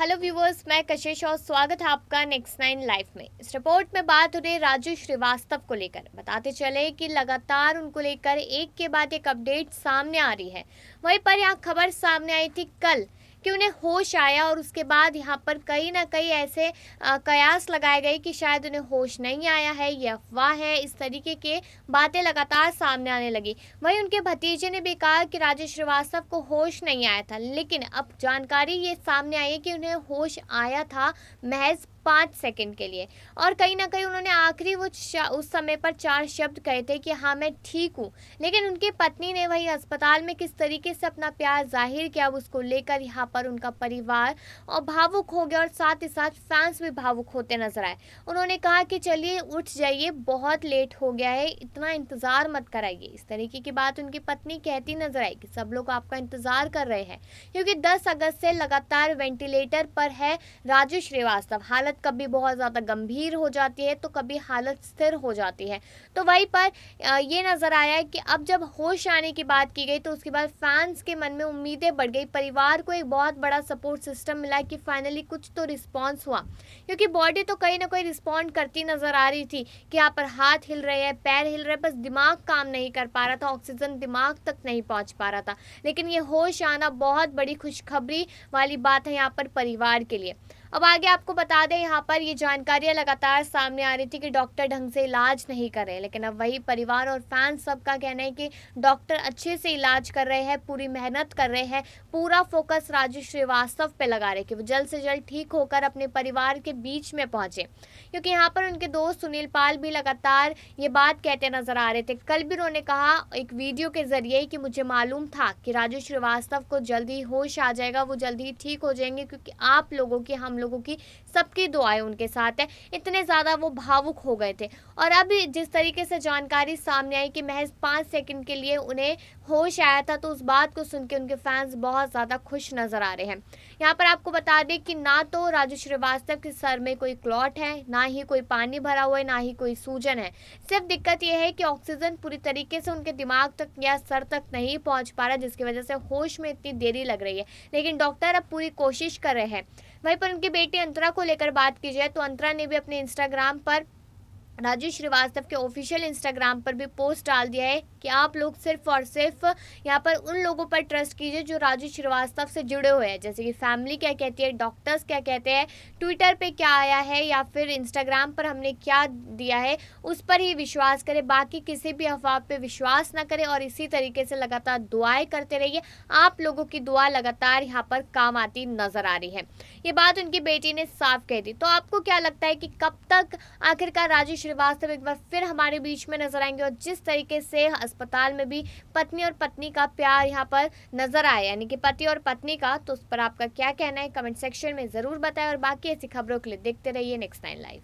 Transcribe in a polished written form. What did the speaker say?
Hello viewers, मैं कशिश और स्वागत है आपका नेक्स्ट नाइन लाइव में। इस रिपोर्ट में बात हो रही है राजू श्रीवास्तव को लेकर। बताते चले कि लगातार उनको लेकर एक के बाद एक अपडेट सामने आ रही है। वहीं पर यहाँ खबर सामने आई थी कल कि उन्हें होश आया और उसके बाद यहाँ पर कहीं ना कहीं ऐसे कयास लगाए गए कि शायद उन्हें होश नहीं आया है, ये अफवाह है। इस तरीके के बातें लगातार सामने आने लगी। वहीं उनके भतीजे ने भी कहा कि राजू श्रीवास्तव को होश नहीं आया था, लेकिन अब जानकारी ये सामने आई है कि उन्हें होश आया था महज 5 सेकंड के लिए। और कहीं ना कहीं उन्होंने आखिरी उस समय पर 4 शब्द कहे थे कि हाँ मैं ठीक हूँ। लेकिन उनकी पत्नी ने वही अस्पताल में किस तरीके से अपना प्यार जाहिर किया, उसको लेकर यहाँ पर उनका परिवार और भावुक हो गया और साथ ही साथ फैंस भी भावुक होते नजर आए। उन्होंने कहा कि चलिए उठ जाइए, बहुत लेट हो गया है, इतना इंतजार मत कराइए। इस तरीके की बात उनकी पत्नी कहती नजर आई कि सब लोग आपका इंतजार कर रहे हैं, क्योंकि 10 अगस्त से लगातार वेंटिलेटर पर है राजू श्रीवास्तव। हालत कभी बहुत ज़्यादा गंभीर हो जाती है तो कभी हालत स्थिर हो जाती है। तो वहीं पर ये नज़र आया है कि अब जब होश आने की बात की गई तो उसके बाद फैंस के मन में उम्मीदें बढ़ गई। परिवार को एक बहुत बड़ा सपोर्ट सिस्टम मिला कि फाइनली कुछ तो रिस्पॉन्स हुआ, क्योंकि बॉडी तो कहीं ना कहीं रिस्पॉन्ड करती नज़र आ रही थी कि यहाँ पर हाथ हिल रहे हैं, पैर हिल रहे हैं, बस दिमाग काम नहीं कर पा रहा था, ऑक्सीजन दिमाग तक नहीं पहुँच पा रहा था। लेकिन ये होश आना बहुत बड़ी खुशखबरी वाली बात है यहाँ पर परिवार के लिए। अब आगे आपको बता दें, यहाँ पर ये जानकारियां लगातार सामने आ रही थी कि डॉक्टर ढंग से इलाज नहीं कर रहे, लेकिन अब वही परिवार और फैंस सबका कहना है कि डॉक्टर अच्छे से इलाज कर रहे हैं, पूरी मेहनत कर रहे हैं, पूरा फोकस राजू श्रीवास्तव पे लगा रहे कि वो जल्द से जल्द ठीक होकर अपने परिवार के बीच में पहुंचे। क्योंकि यहाँ पर उनके दोस्त सुनील पाल भी लगातार ये बात कहते नजर आ रहे थे। कल भी उन्होंने कहा एक वीडियो के जरिए कि मुझे मालूम था कि राजू श्रीवास्तव को जल्दी होश आ जाएगा, वो जल्दी ठीक हो जाएंगे, क्योंकि आप लोगों की, हम लोगों की, सबकी दुआएं उनके साथ है। इतने ज़्यादा वो भावुक हो गए थे। और अब जिस तरीके से जानकारी सामने आई कि महज 5 सेकंड के लिए उन्हें होश आया था, तो उस बात को सुन के उनके फैंस बहुत ज़्यादा खुश नज़र आ रहे हैं। यहाँ पर आपको बता दें कि ना तो राजू श्रीवास्तव के सर में कोई क्लॉट है, ना ही कोई पानी भरा हुआ है, ना ही कोई सूजन है। सिर्फ दिक्कत यह है कि ऑक्सीजन पूरी तरीके से उनके दिमाग तक या सर तक नहीं पहुँच पा रहा, जिसकी वजह से होश में इतनी देरी लग रही है। लेकिन डॉक्टर अब पूरी कोशिश कर रहे हैं। वहीं पर उनकी बेटी अंतरा को लेकर बात की जाए तो अंतरा ने भी अपने इंस्टाग्राम पर राजू श्रीवास्तव के ऑफिशियल इंस्टाग्राम पर भी पोस्ट डाल दिया है कि आप लोग सिर्फ और सिर्फ यहाँ पर उन लोगों पर ट्रस्ट कीजिए जो राजू श्रीवास्तव से जुड़े हुए हैं, जैसे कि फैमिली क्या कहती है, डॉक्टर्स क्या कहते हैं, ट्विटर पे क्या आया है या फिर इंस्टाग्राम पर हमने क्या दिया है, उस पर ही विश्वास करें। बाकी किसी भी अफवाह पे विश्वास ना करें और इसी तरीके से लगातार दुआएं करते रहिए। आप लोगों की दुआ लगातार यहाँ पर काम आती नजर आ रही है। ये बात उनकी बेटी ने साफ कह दी। तो आपको क्या लगता है कि कब तक आखिरकार राजू श्रीवास्तव एक बार फिर हमारे बीच में नजर आएंगे? और जिस तरीके से अस्पताल में भी पत्नी और पत्नी का प्यार यहाँ पर नजर आया, यानी कि पति और पत्नी का, तो उस पर आपका क्या कहना है कमेंट सेक्शन में जरूर बताएं। और बाकी ऐसी खबरों के लिए देखते रहिए नेक्स्ट नाइन लाइव।